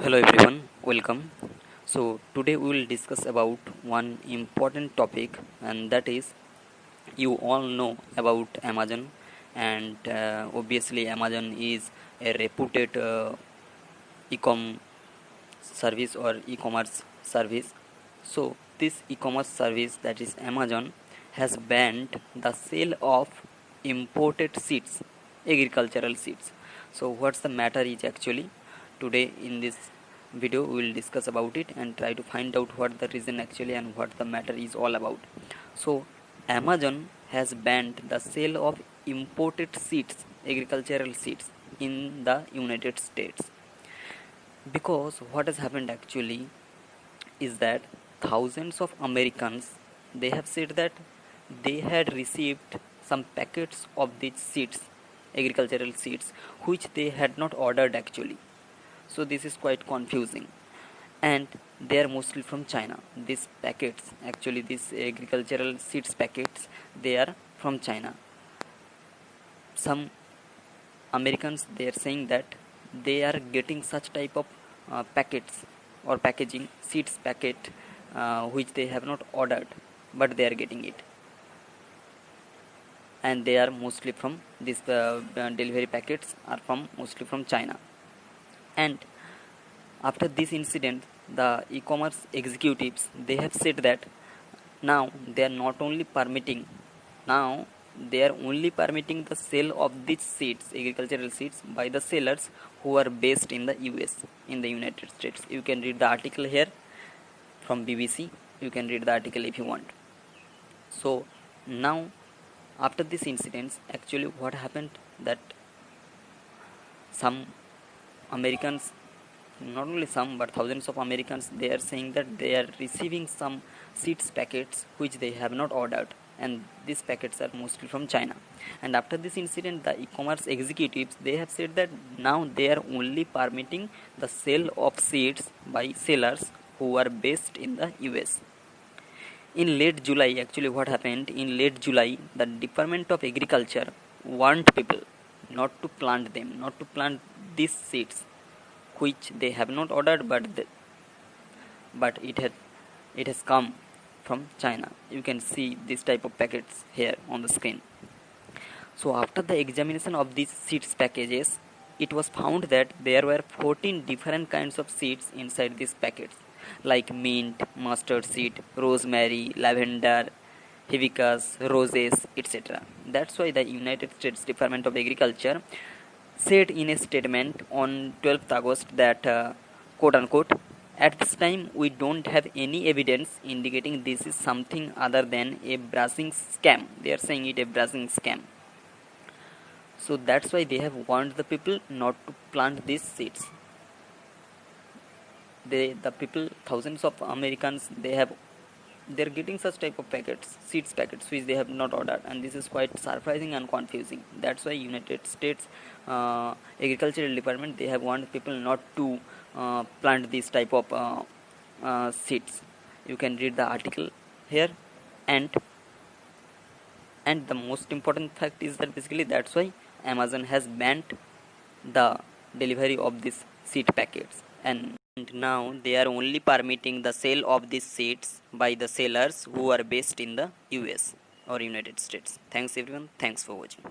Hello everyone, welcome. So today we will discuss about one important topic, and that is, you all know about Amazon, and obviously Amazon is a reputed e-com service or e-commerce service. So this e-commerce service, that is Amazon, has banned the sale of imported seeds, agricultural seeds. So what's the matter is actually, today in this video we will discuss about it and try to find out what the reason actually and what the matter is all about. So Amazon has banned the sale of imported seeds, agricultural seeds, in the United States, because what has happened actually is that thousands of Americans, they have said that they had received some packets of these seeds, agricultural seeds, which they had not ordered actually. So this is quite confusing, and they are mostly from China. These packets, actually these agricultural seeds packets, they are from China. Some Americans, they are saying that they are getting such type of packets or packaging seeds packet, which they have not ordered, but they are getting it, and they are mostly from this delivery packets are from mostly from China. And after this incident, the e-commerce executives, they have said that now they are not only permitting, now they are only permitting the sale of these seeds, agricultural seeds, by the sellers who are based in the US, in the United States. You can read the article here from BBC. You can read the article if you want. So now, after this incident, actually what happened, that some Americans, not only some but thousands of Americans, they are saying that they are receiving some seeds packets which they have not ordered, and these packets are mostly from China. And after this incident, the e-commerce executives, they have said that now they are only permitting the sale of seeds by sellers who are based in the US. In late July, actually what happened, in late July, the Department of Agriculture warned people not to plant them, not to plant these seeds which they have not ordered, but it has come from China. You can see this type of packets here on the screen. So after the examination of these seeds packages, it was found that there were 14 different kinds of seeds inside these packets, like mint, mustard seed, rosemary, lavender, hibiscus, roses, etc. That's why the United States Department of Agriculture said in a statement on 12th August that, quote unquote, at this time we don't have any evidence indicating this is something other than a brushing scam. They are saying it a brushing scam. So that's why they have warned the people not to plant these seeds. The people, thousands of Americans, they're getting such type of packets, seeds packets, which they have not ordered, and this is quite surprising and confusing. That's why United States Agricultural Department, they have warned people not to plant this type of seeds. You can read the article here, and the most important fact is that basically that's why Amazon has banned the delivery of these seed packets, and now they are only permitting the sale of these seeds by the sellers who are based in the US or United States. Thanks everyone, thanks for watching.